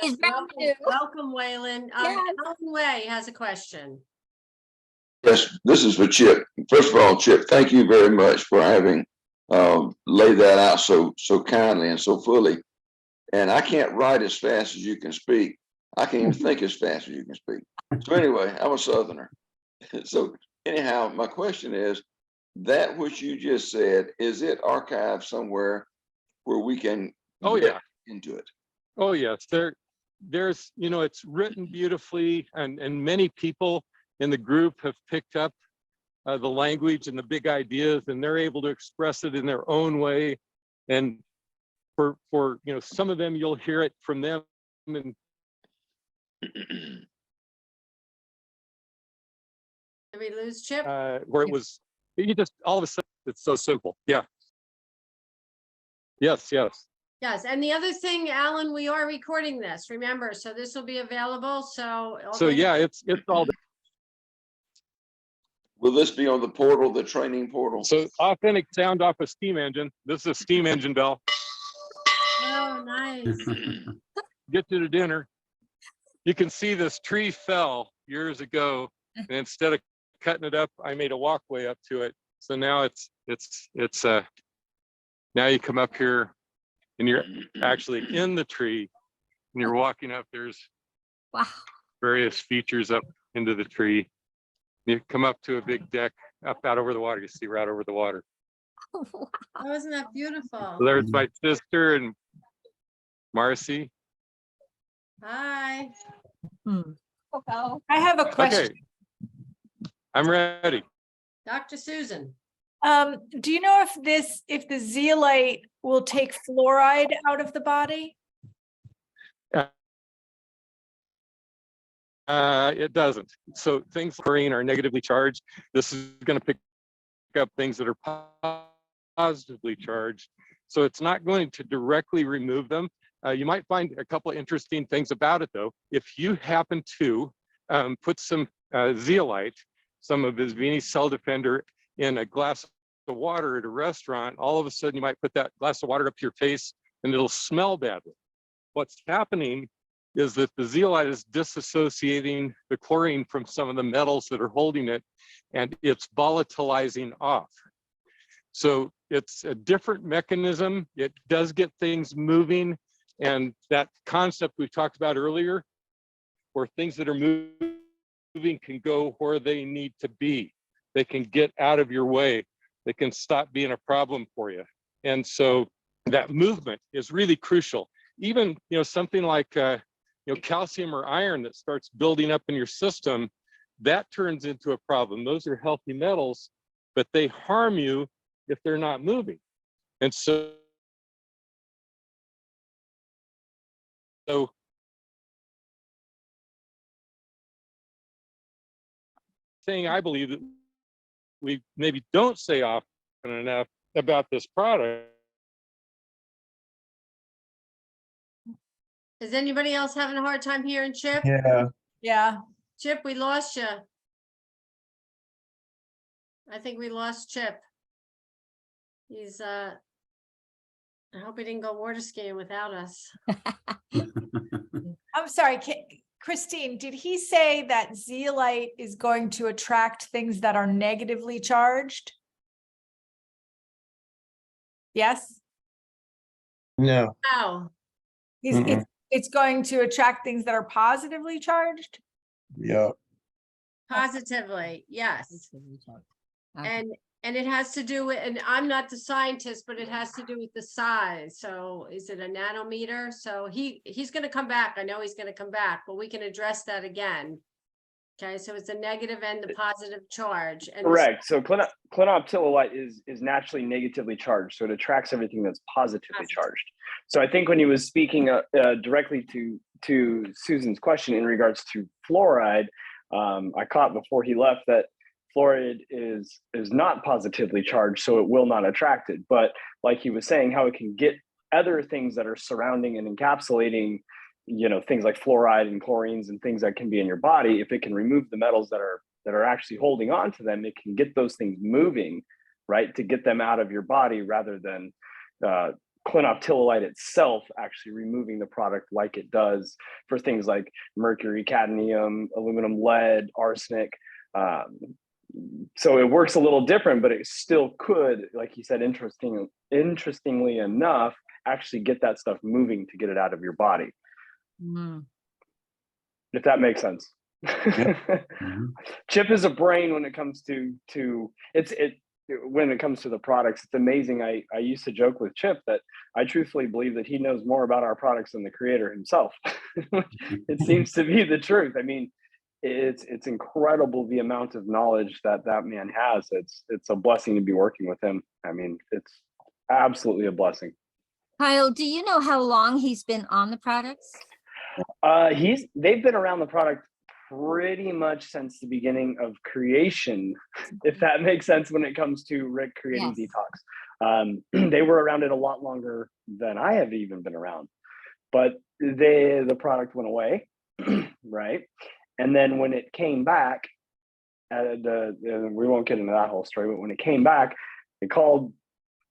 he's Welcome, ready to. welcome, Waylon. Yes. Helen Way has a question. Yes, this is for Chip. First of all, Chip, thank you very much for having laid that out so kindly and so fully. And I can't write as fast as you can speak. I can't even think as fast as you can speak. So anyway, I'm a Southerner. So anyhow, my question is, that which you just said, is it archived somewhere where we can Oh, get yeah. into it? Oh, yes. There's, it's written beautifully, and many people in the group have picked up the language and the big ideas, and they're able to express it in their own way. And for some of them, you'll hear it from them. And Did we lose Chip? where it was, you just all of a sudden, it's so simple. Yeah. Yes. Yes, and the other thing, Alan, we are recording this, remember, so this will be available, so. So yeah, it's all. Will this be on the portal, the training portal? So authentic sound off a steam engine. This is a steam engine bell. Oh, nice. Get to the dinner. You can see this tree fell years ago, and instead of cutting it up, I made a walkway up to it. So now it's now you come up here and you're actually in the tree and you're walking up. There's Wow. various features up into the tree. You come up to a big deck up out over the water. You see right over the water. Oh, isn't that beautiful? So there's my sister and Marcy. Hi. Oh, I have a question. Okay, I'm ready. Dr. Susan. Do you know if the zeolite will take fluoride out of the body? It doesn't. So things like chlorine are negatively charged. This is going to pick up things that are positively charged. So it's not going to directly remove them. You might find a couple of interesting things about it, though. If you happen to put some zeolite, some of Avini Cell Defender, in a glass of water at a restaurant, all of a sudden you might put that glass of water up to your face and it'll smell badly. What's happening is that the zeolite is disassociating the chlorine from some of the metals that are holding it, and it's volatilizing off. So it's a different mechanism. It does get things moving. And that concept we talked about earlier, where things that are moving can go where they need to be. They can get out of your way. They can stop being a problem for you. And so that movement is really crucial. Even, something like, calcium or iron that starts building up in your system, that turns into a problem. Those are healthy metals, but they harm you if they're not moving. And so thing I believe that we maybe don't say often enough about this product. Is anybody else having a hard time hearing Chip? Yeah. Yeah. Chip, we lost you. I think we lost Chip. He's, I hope he didn't go water skiing without us. I'm sorry, Christine, did he say that zeolite is going to attract things that are negatively charged? Yes? No. Oh, It's going to attract things that are positively charged? Yeah. positively, yes. Okay. And it has to do with, and I'm not the scientist, but it has to do with the size. So is it a nanometer? So he's gonna come back. I know he's gonna come back, but we can address that again. Okay, so it's a negative and the positive charge. And Correct. So clinoptilolite is naturally negatively charged, so it attracts everything that's positively charged. So I think when he was speaking directly to Susan's question in regards to fluoride, I caught before he left that fluoride is not positively charged, so it will not attract it. But like he was saying, how it can get other things that are surrounding and encapsulating, things like fluoride and chlorines and things that can be in your body. If it can remove the metals that are actually holding on to them, it can get those things moving, right, to get them out of your body, rather than clinoptilolite itself actually removing the product like it does for things like mercury, cadmium, aluminum, lead, arsenic. So it works a little different, but it still could, like he said, interestingly enough, actually get that stuff moving to get it out of your body. Mm. if that makes sense. Mhm. Chip is a brain when it comes to when it comes to the products. It's amazing. I used to joke with Chip that I truthfully believe that he knows more about our products than the creator himself. It seems to be the truth. I mean, it's incredible the amount of knowledge that that man has. It's a blessing to be working with him. I mean, it's absolutely a blessing. Kyle, do you know how long he's been on the products? They've been around the product pretty much since the beginning of creation, if that makes sense when it comes to Rick creating Yes. Detox. They were around it a lot longer than I have even been around, but the product went away, right? And then when it came back, we won't get into that whole story, but when it came back, they called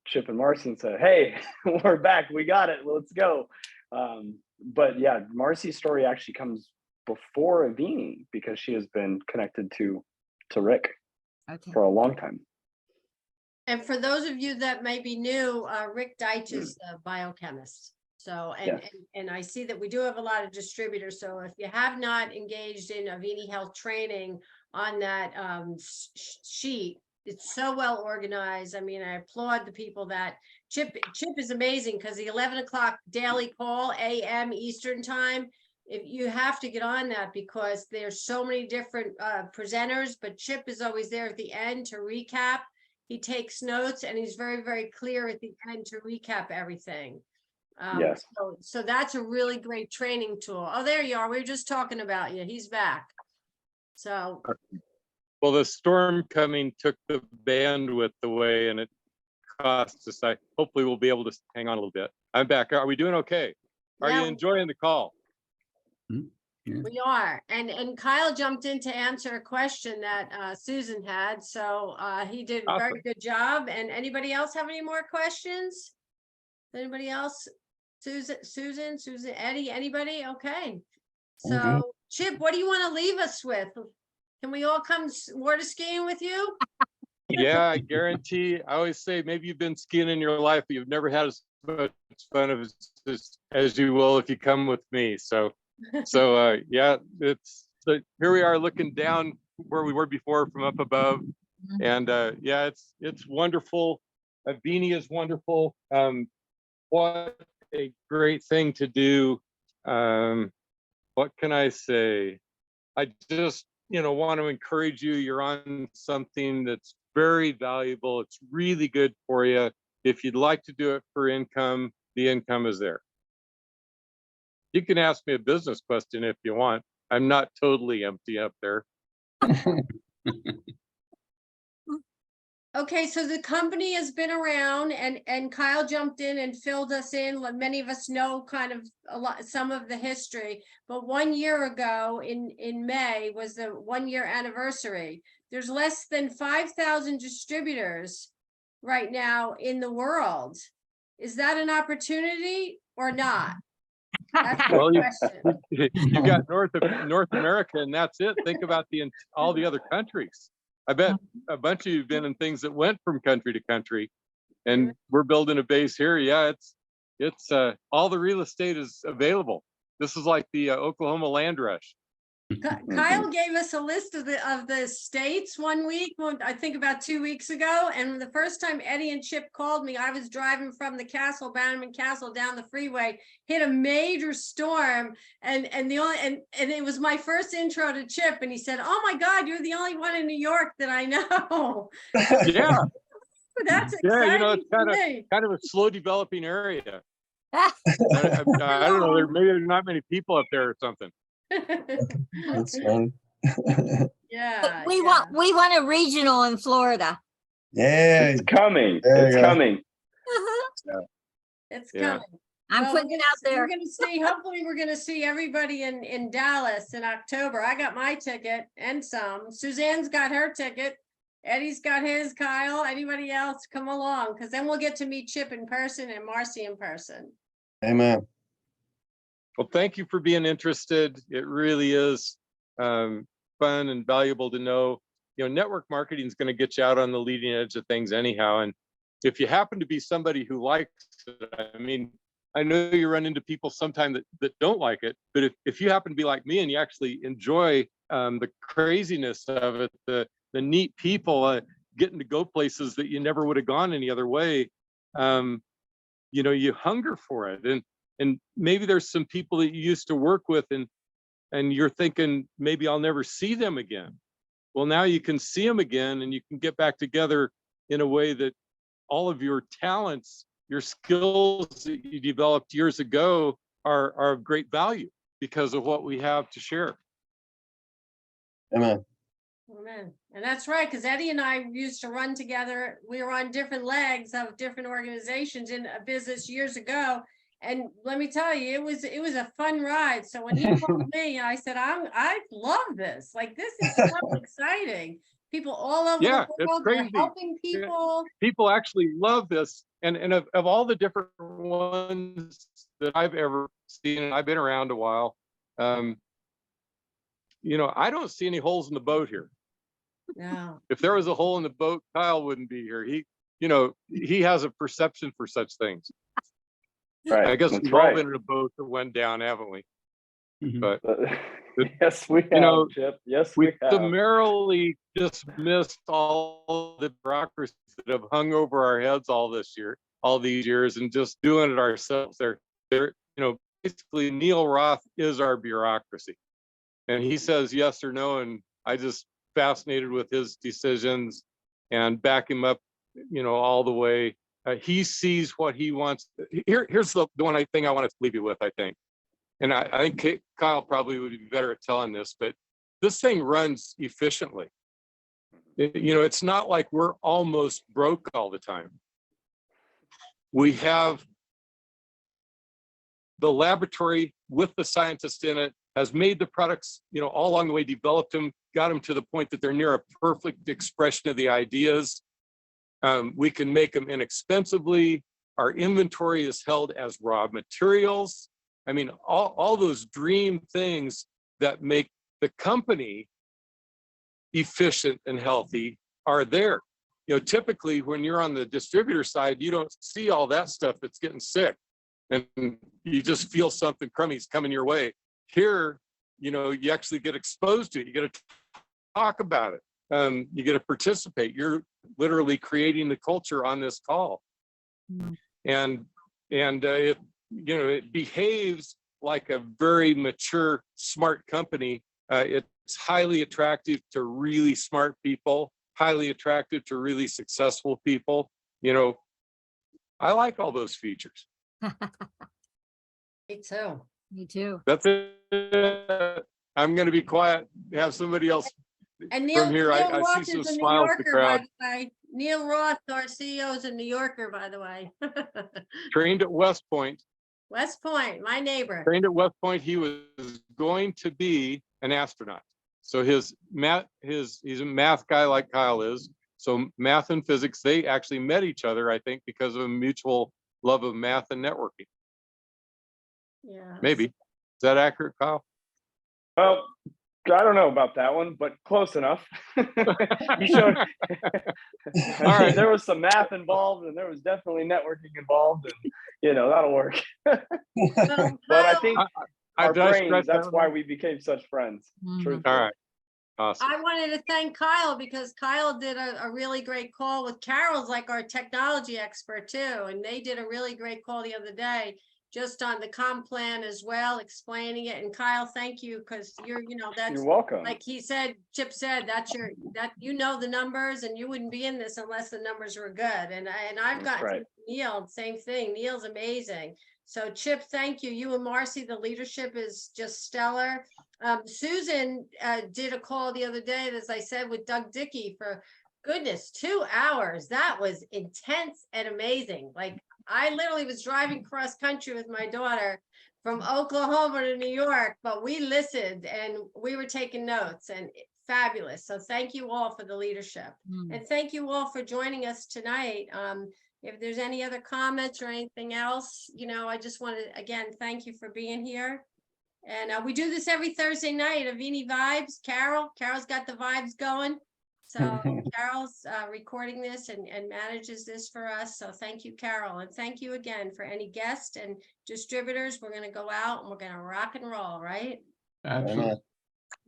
Chip and Marcy and said, "Hey, we're back. We got it. Let's go." But yeah, Marcy's story actually comes before Avini because she has been connected to Rick Okay. for a long time. And for those of you that may be new, Rick Deitch is the biochemist. So, Yes. and I see that we do have a lot of distributors. So if you have not engaged in Avini Health training on that sheet, it's so well organized. I mean, I applaud the people that Chip is amazing because the 11 o'clock daily call AM Eastern time, if you have to get on that because there's so many different presenters, but Chip is always there at the end to recap. He takes notes and he's very, very clear at the end to recap everything. Yes. So that's a really great training tool. Oh, there you are. We were just talking about you. He's back. So. Well, the storm coming took the bandwidth away and it cost us. Hopefully we'll be able to hang on a little bit. I'm back. Are we doing okay? Are Yeah, you enjoying the call? we are. And Kyle jumped in to answer a question that Susan had. So he did a very Awesome. good job. And anybody else have any more questions? Anybody else? Susan, Eddie, anybody? Okay. I'm good. So Chip, what do you want to leave us with? Can we all come water skiing with you? Yeah, I guarantee. I always say maybe you've been skiing in your life, but you've never had as much fun as you will if you come with me. So yeah, here we are looking down where we were before from up above, and yeah, it's wonderful. Avini is wonderful. What a great thing to do. What can I say? I just want to encourage you. You're on something that's very valuable. It's really good for you. If you'd like to do it for income, the income is there. You can ask me a business question if you want. I'm not totally empty up there. Okay, so the company has been around and Kyle jumped in and filled us in. Like many of us know kind of some of the history, but 1 year ago in May was the 1 year anniversary. There's less than 5,000 distributors right now in the world. Is that an opportunity or not? That's the Well, question. you got North America, and that's it. Think about all the other countries. I bet a bunch of you've been in things that went from country to country, and we're building a base here. Yeah, it's all the real estate is available. This is like the Oklahoma land rush. Kyle gave us a list of the states 1 week, I think about 2 weeks ago. And the first time Eddie and Chip called me, I was driving from the castle, Bannerman Castle, down the freeway, hit a major storm, and it was my first intro to Chip, and he said, "Oh my God, you're the only one in New York that I know." Yeah, That's yeah. exciting. It's kind of a slow developing area. I don't know. Maybe there's not many people up there or something. That's fun. Yeah, We want a regional in Florida. Yeah. It's coming. There It's you go. coming. it's Yeah. coming. I'm Well, putting it out there. We're gonna see, hopefully we're gonna see everybody in Dallas in October. I got my ticket and some. Suzanne's got her ticket. Eddie's got his. Kyle, anybody else, come along, because then we'll get to meet Chip in person and Marcy in person. Amen. Well, thank you for being interested. It really is fun and valuable to know. Network marketing is going to get you out on the leading edge of things anyhow. And if you happen to be somebody who likes it, I mean, I know you run into people sometimes that don't like it, but if you happen to be like me and you actually enjoy the craziness of it, the neat people, getting to go places that you never would have gone any other way, you know, you hunger for it. And maybe there's some people that you used to work with and you're thinking, maybe I'll never see them again. Well, now you can see them again and you can get back together in a way that all of your talents, your skills that you developed years ago are of great value because of what we have to share. Amen. Amen. And that's right, because Eddie and I used to run together. We were on different legs of different organizations in a business years ago. And let me tell you, it was a fun ride. So when he called me, I said, I love this. Like, this is so exciting. People all over Yeah, the it's world, they're crazy. helping Yeah. people. People actually love this. And of all the different ones that I've ever seen, and I've been around a while, you know, I don't see any holes in the boat here. No. If there was a hole in the boat, Kyle wouldn't be here. You know, he has a perception for such things. Right. I guess that's we've right. all been in a boat that went down, haven't we? But Yes, we have, you know, Chip. Yes, we we have. summarily dismissed all the bureaucracies that have hung over our heads all these years, and just doing it ourselves. They're, you know, basically Neil Roth is our bureaucracy, and he says yes or no, and I just fascinated with his decisions and back him up, you know, all the way. He sees what he wants. Here's the one thing I want to leave you with, I think. And I think Kyle probably would be better at telling this, but this thing runs efficiently. You know, it's not like we're almost broke all the time. We have the laboratory with the scientist in it, has made the products, you know, all along the way, developed them, got them to the point that they're near a perfect expression of the ideas. We can make them inexpensively. Our inventory is held as raw materials. I mean, all those dream things that make the company efficient and healthy are there. You know, typically when you're on the distributor side, you don't see all that stuff that's getting sick, and you just feel something crummy's coming your way. Here, you know, you actually get exposed to it. You get to talk about it. You get to participate. You're literally creating the culture on this call. And it, you know, it behaves like a very mature, smart company. It's highly attractive to really smart people, highly attractive to really successful people. You know, I like all those features. Me too. Me too. That's it. I'm going to be quiet. Have somebody else. And Neil, From here, Neil I Roth see some is a New smiles in the Yorker, by crowd. the way. Neil Roth, our CEO, is a New Yorker, by the way. Trained at West Point. West Point, my neighbor. Trained at West Point. He was going to be an astronaut. So he's a math guy like Kyle is. So math and physics, they actually met each other, I think, because of a mutual love of math and networking. Yeah. Maybe. Is that accurate, Kyle? Well, I don't know about that one, but close enough. You showed. All right. There was some math involved, and there was definitely networking involved, and you know that'll work. So, But I Kyle, think I our did I brains, scratch that's that why one? we became such friends. Mhm. Truthfully. All right. Awesome. I wanted to thank Kyle because Kyle did a really great call with Carol's like our technology expert too. And they did a really great call the other day, just on the comp plan as well, explaining it. And Kyle, thank you, because you know, that's You're welcome. like he said, Chip said, that you know the numbers, and you wouldn't be in this unless the numbers were good. And I've That's gotten right. Neil, same thing. Neil's amazing. So Chip, thank you. You and Marcy, the leadership is just stellar. Susan did a call the other day, as I said, with Doug Dickey for goodness, 2 hours. That was intense and amazing. Like, I literally was driving cross country with my daughter from Oklahoma to New York, but we listened and we were taking notes, and fabulous. So thank you all for the leadership. And thank you all for joining us tonight. If there's any other comments or anything else, you know, I just want to, again, thank you for being here. And we do this every Thursday night, Avini Vibes. Carol's got the vibes going. So Carol's recording this and manages this for us. So thank you, Carol. And thank you again for any guests and distributors. We're going to go out and we're going to rock and roll, right? Absolutely. Amen.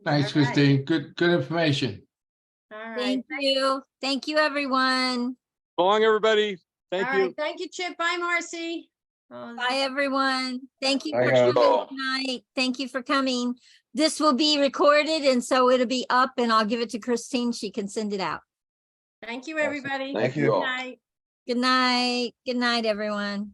Thanks, All right. Christine. Good information. All right. Thank you. Thank you, everyone. So long, everybody. Thank All you. right. Thank you, Chip. Bye, Marcy. Oh, Bye, everyone. Thank you Bye, for guys. coming tonight. Thank you for coming. This will be recorded, and so it'll be up, and I'll give it to Christine. She can send it out. Thank you, Awesome. everybody. Thank Good you all. night. Good night. Good night, everyone.